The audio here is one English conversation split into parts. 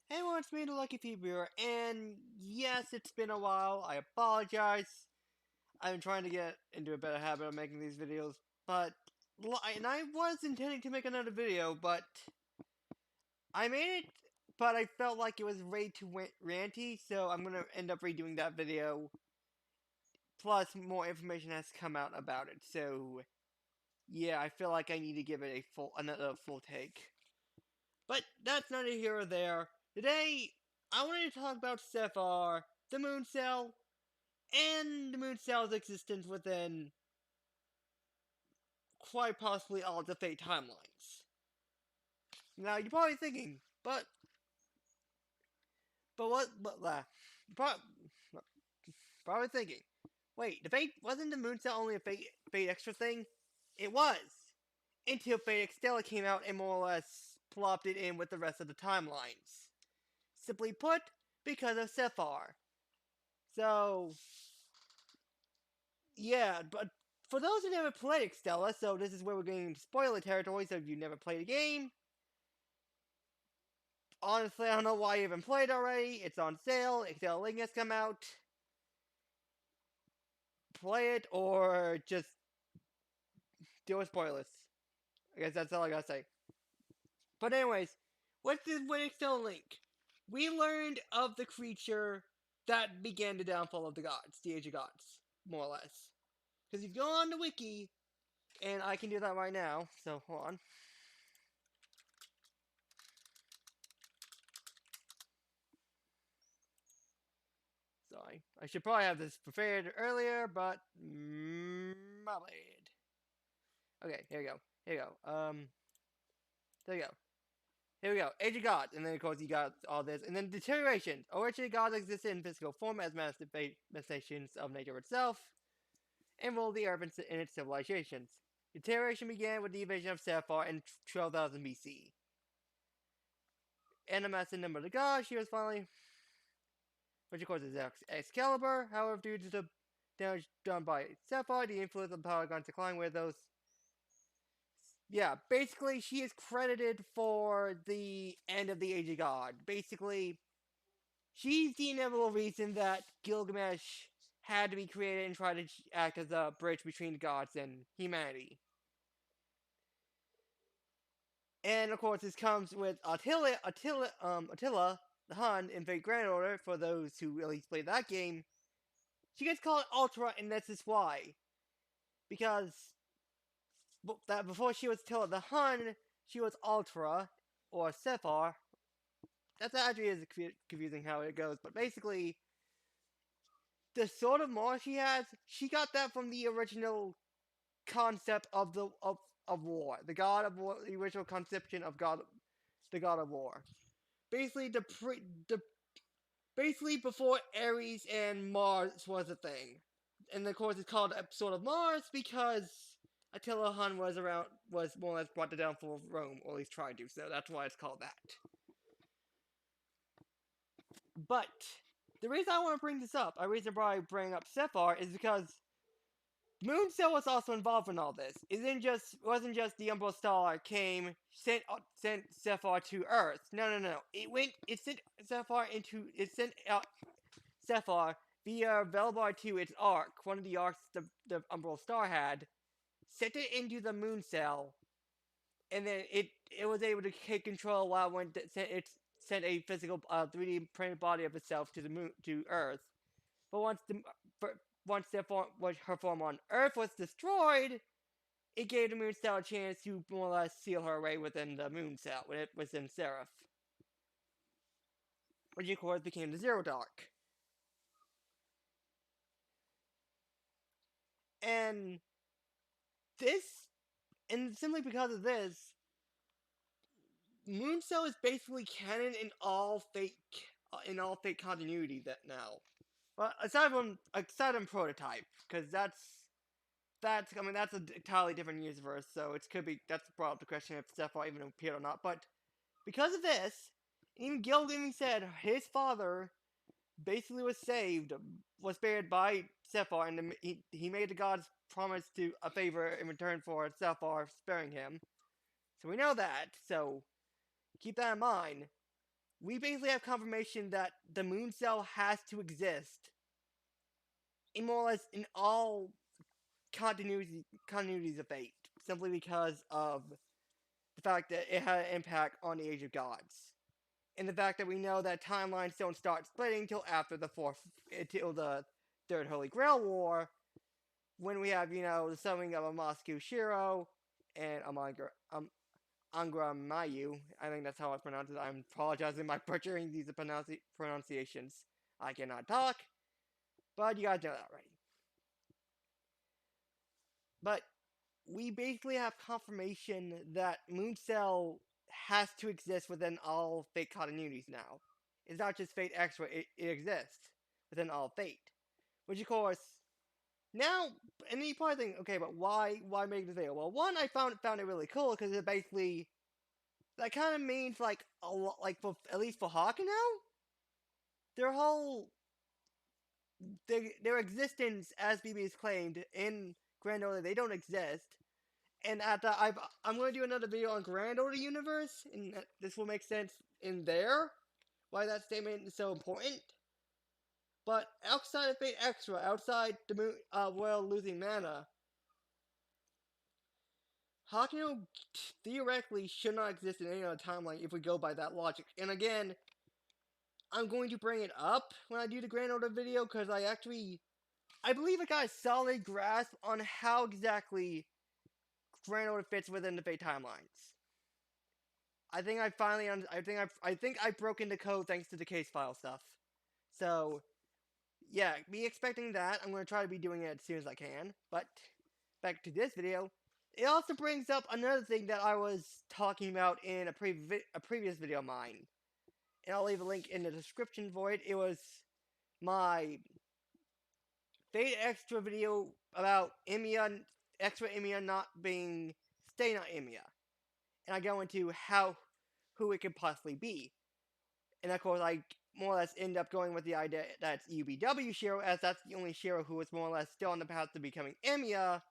Hey everyone, it's me, the Lucky Viewer, and yes, it's been a while. I apologize. I've been trying to get into a better habit of making these videos, and I was intending to make another video, but I made it, but I felt like it was way too ranty, so I'm gonna end up redoing that video. Plus, more information has come out about it, so yeah, I feel like I need to give it another full take. But that's neither here or there. Today, I wanted to talk about Sefar, the moon cell, and the moon cell's existence within quite possibly all the Fate timelines. Now, you're probably thinking, but what, probably thinking, wait, the Fate, wasn't the moon cell only a Fate extra thing? It was! Until Fate Extella came out and more or less plopped it in with the rest of the timelines. Simply put, because of Sefar. So, yeah, but for those who never played Extella, so this is where we're getting into spoiler territory, so if you never played a game, honestly, I don't know why you haven't played already. It's on sale, Extella Link has come out. Play it, or just deal with spoilers. I guess that's all I gotta say. But anyways, what's this with Extella Link? We learned of the creature that began the downfall of the gods, the Age of Gods, more or less. Because if you go on the wiki, and I can do that right now, so hold on. Sorry, I should probably have this prepared earlier, but my bad. Okay, here we go. Here we go. There we go. Here we go. Age of Gods, and then of course you got all this, and then deterioration. Originally, gods existed in physical form as manifestations of nature itself, and ruled the earth in its civilizations. Deterioration began with the invasion of Sefar in 12,000 BC. And amassed the number of the gods, she was finally, which of course is Excalibur. However, due to the damage done by Sefar, the influence of the Paragon declined with those. Yeah, basically, she is credited for the end of the Age of God. Basically, she's the inevitable reason that Gilgamesh had to be created and try to act as a bridge between the gods and humanity. And of course, this comes with Attila the Hun in Fate Grand Order. For those who at least played that game, she gets called Ultra, and this is why. Because that before she was Attila the Hun, she was Ultra, or Sefar. That's actually is confusing how it goes, but basically, the sort of Mars she has, she got that from the original concept of war, the god of war, the original conception of the god of war. Basically, basically before Ares and Mars was a thing, and of course it's called Sword of Mars because Attila Hun was more or less brought the downfall of Rome, or at least tried to. So that's why it's called that. But the reason I want to bring this up, the reason why I bring up Sefar, is because Mooncell was also involved in all this. It wasn't just the Umbral Star sent Sefar to Earth. No. It sent out Sefar via Velbar to its arc, one of the arcs the Umbral Star had, sent it into the moon cell, and then it was able to take control while it sent a physical 3D printed body of itself to the moon to Earth. But once her form on Earth was destroyed, it gave the moon cell a chance to more or less seal her away within the moon cell when it was in Seraph, which of course became the Zero Dark. And this, and simply because of this, Mooncell is basically canon in all fake continuity that now. Well, aside from Prototype, because that's an entirely different universe, so it could be that's brought up the question if Sefar even appeared or not. But because of this, even Gilgamesh said his father basically was spared by Sefar, and he made the gods promise to a favor in return for Sefar sparing him. So we know that. So keep that in mind. we basically have confirmation that the moon cell has to exist in more or less in all continuities of fate, simply because of the fact that it had an impact on the Age of Gods. And the fact that we know that timelines don't start splitting until after until the Third Holy Grail War, when we have, the summoning of a Moscow Shiro and Angra Mayu. I think that's how I pronounce it. I'm apologizing by butchering these pronunciations. I cannot talk, but you guys know that already. But we basically have confirmation that Mooncell has to exist within all Fate continuities now. It's not just Fate Extra, it exists within all Fate. Which, of course, now, and you probably think, okay, but why make this video? Well, one, I found it really cool because it basically that kind of means like a lot, like for at least for Hakuno, their whole their existence as BB is claimed in Grand Order, they don't exist. And I'm going to do another video on Grand Order Universe, and this will make sense in there why that statement is so important. But outside of Fate Extra, outside the world losing mana, Hakuno theoretically should not exist in any other timeline if we go by that logic. And again, I'm going to bring it up when I do the Grand Order video because I believe I got a solid grasp on how exactly Grand Order fits within the Fate timelines. I think I finally I think I broke into code thanks to the case file stuff. So yeah, be expecting that. I'm going to try to be doing it as soon as I can. But back to this video. It also brings up another thing that I was talking about in a previous video of mine. And I'll leave a link in the description for it. It was my Fate Extra video about Extra Emiya not being Stay Not Emiya. And I go into who it could possibly be. And of course, I more or less end up going with the idea that it's UBW Shiro, as that's the only Shiro who is more or less still on the path to becoming Emiya.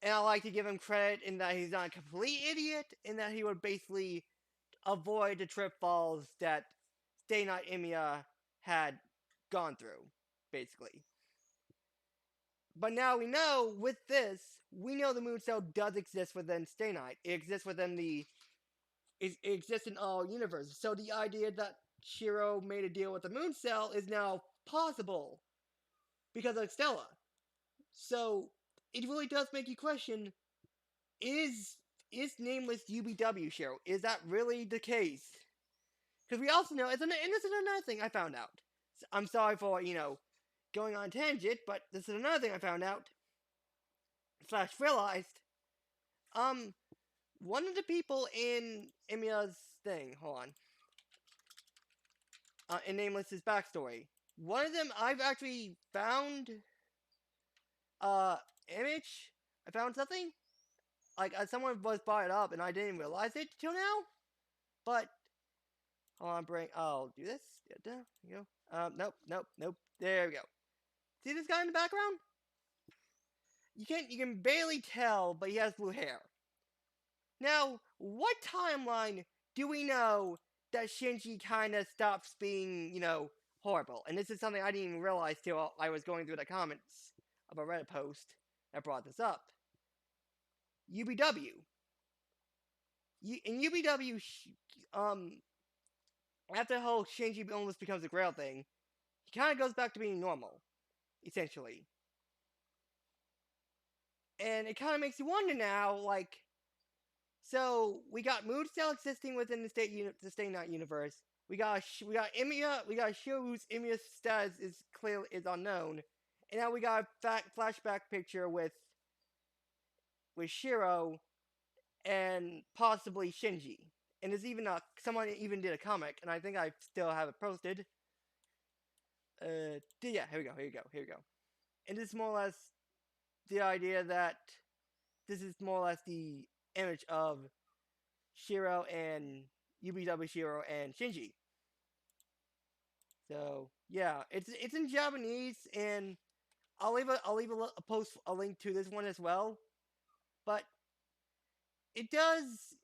And I like to give him credit in that he's not a complete idiot, in that he would basically avoid the trip falls that Stay Not Emiya had gone through, basically. But now we know, with this, we know the moon cell does exist within Stay Night. It exists within it exists in all universes. So the idea that Shiro made a deal with the moon cell is now possible because of Stella. So it really does make you question: is nameless UBW Shiro? Is that really the case? Because we also know, and this is another thing I found out. I'm sorry for going on tangent, but this is another thing I found out / realized. One of the people in Emiya's thing, hold on, in Nameless's backstory. One of them I've actually found image. I found something. Like someone was brought it up and I didn't realize it till now. But hold on, I'll do this. There you go. Nope. There we go. See this guy in the background? You can barely tell, but he has blue hair. Now, what timeline do we know that Shinji kind of stops being, horrible? And this is something I didn't even realize till I was going through the comments of a Reddit post that brought this up. UBW. In UBW, after the whole Shinji almost becomes a Grail thing, he kind of goes back to being normal, essentially. And it kind of makes you wonder now, like, so we got Moon Cell existing within the Stay Night universe. We got Emiya. We got Shiro, whose Emiya status is unknown, and now we got a flashback picture with Shiro and possibly Shinji. And there's even someone even did a comic, and I think I still have it posted. Yeah, here we go. And this is more or less the idea that this is more or less the image of Shiro and UBW Shiro and Shinji. So yeah, it's in Japanese, and I'll leave a link to this one as well. But it does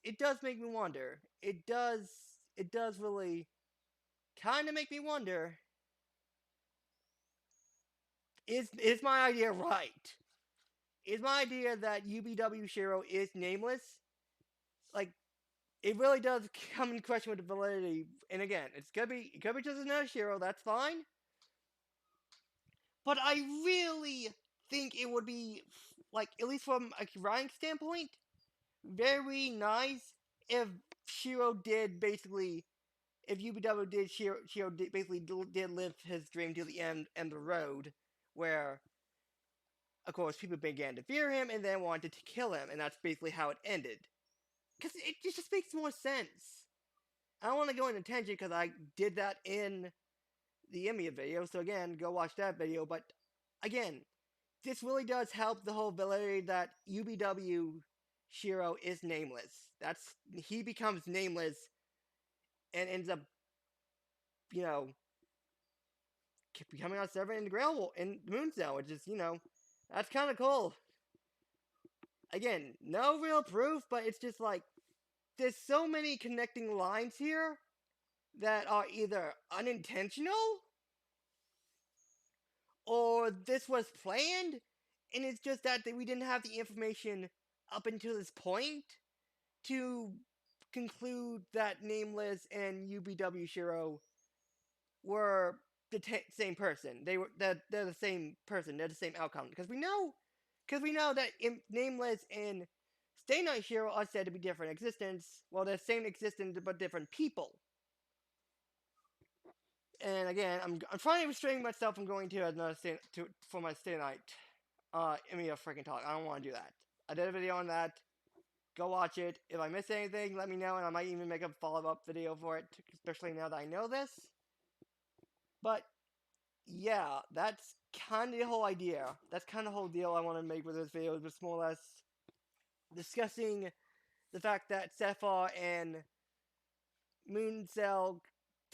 make me wonder. It does it does really kind of make me wonder, is my idea right? Is my idea that UBW Shiro is nameless? Like, it really does come in question with the validity. And again, it could be just another Shiro, that's fine. But I really think it would be, like, at least from a writing standpoint, very nice if Shiro did basically, if UBW did, Shiro did, basically did live his dream to the end and the road, where, of course, people began to fear him and then wanted to kill him, and that's basically how it ended. Because it just makes more sense. I don't want to go into tangent because I did that in the Emiya video, so again, go watch that video, but again, this really does help the whole validity that UBW Shiro is nameless. He becomes nameless and ends up, you know, becoming our servant in the Grail in Moon Cell, which is, that's kind of cool. Again, no real proof, but it's just like there's so many connecting lines here that are either unintentional or this was planned, and it's just that we didn't have the information up until this point to conclude that Nameless and UBW Shiro were the same person. They're the same person. They're the same outcome because we know that Nameless and Stay Night Shiro are said to be different existence. Well, they're the same existence but different people. And again, I'm trying to restrain myself from going to another for my Stay Night. Emiya freaking talk. I don't want to do that. I did a video on that. Go watch it. If I miss anything, let me know, and I might even make a follow-up video for it, especially now that I know this. But yeah, that's kind of the whole idea. That's kind of the whole deal I want to make with this video, is just more or less discussing the fact that Sefar and Mooncell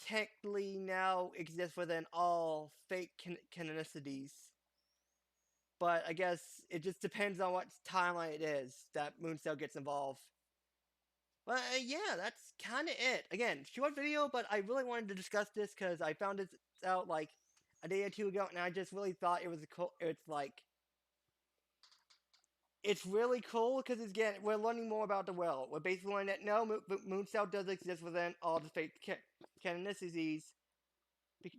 technically now exist within all fake canonicities. But I guess it just depends on what timeline it is that Mooncell gets involved. But yeah, that's kind of it. Again, short video, but I really wanted to discuss this because I found this out like a day or two ago, and I just really thought it was cool. It's really cool because again, we're learning more about the world. We're basically learning that no, Mooncell does exist within all the fake canonicities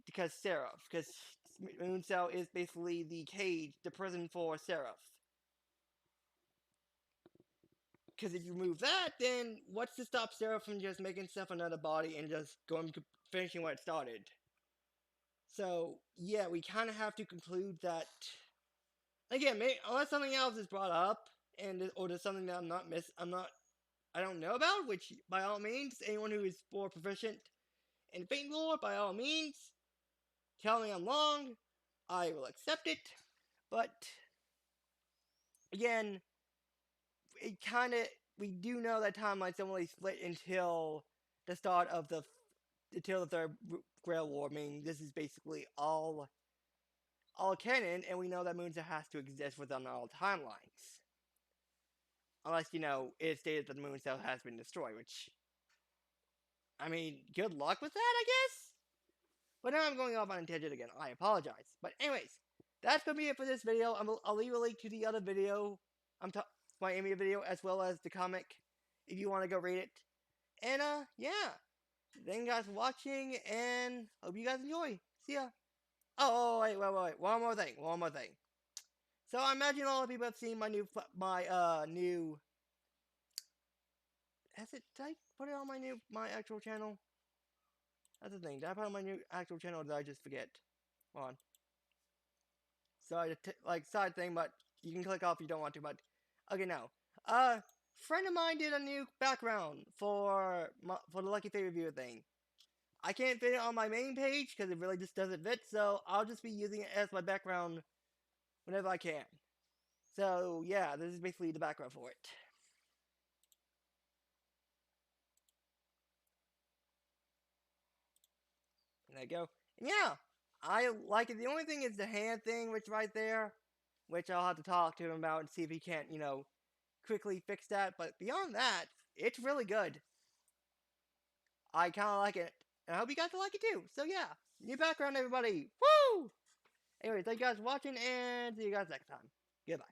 because Seraph, because Mooncell is basically the cage, the prison for Seraph. Because if you remove that, then what's to stop Seraph from just making itself another body and just finishing what it started? So yeah, we kind of have to conclude that. Again, unless something else is brought up, or there's something that I don't know about, which by all means, anyone who is more proficient in Fate lore, by all means, tell me I'm wrong. I will accept it. But again, we do know that timeline's only split until the start of until the third Grail War. I mean, this is basically all canon, and we know that Moonza has to exist within all timelines. Unless, it stated that the moon cell has been destroyed, which, I mean, good luck with that, I guess? But now I'm going off on a tangent again. I apologize. But anyways, that's going to be it for this video. I'll leave a link to the other video, my Emiya video, as well as the comic, if you want to go read it. And, yeah. Thank you guys for watching, and hope you guys enjoy. See ya. Oh, wait. One more thing. So I imagine all of you have seen my new, did I put it on my actual channel? That's the thing. Did I put it on my new actual channel, or did I just forget? Hold on. Sorry, side thing, but you can click off if you don't want to, but, okay, now. Friend of mine did a new background for the Lucky Fate Reviewer thing. I can't fit it on my main page, because it really just doesn't fit, so I'll just be using it as my background whenever I can. So, yeah, this is basically the background for it. There you go. And yeah, I like it. The only thing is the hand thing, which right there, which I'll have to talk to him about and see if he can't, quickly fix that. But beyond that, it's really good. I kind of like it, and I hope you guys will like it too. So yeah, new background, everybody. Woo! Anyway, thank you guys for watching, and see you guys next time. Goodbye.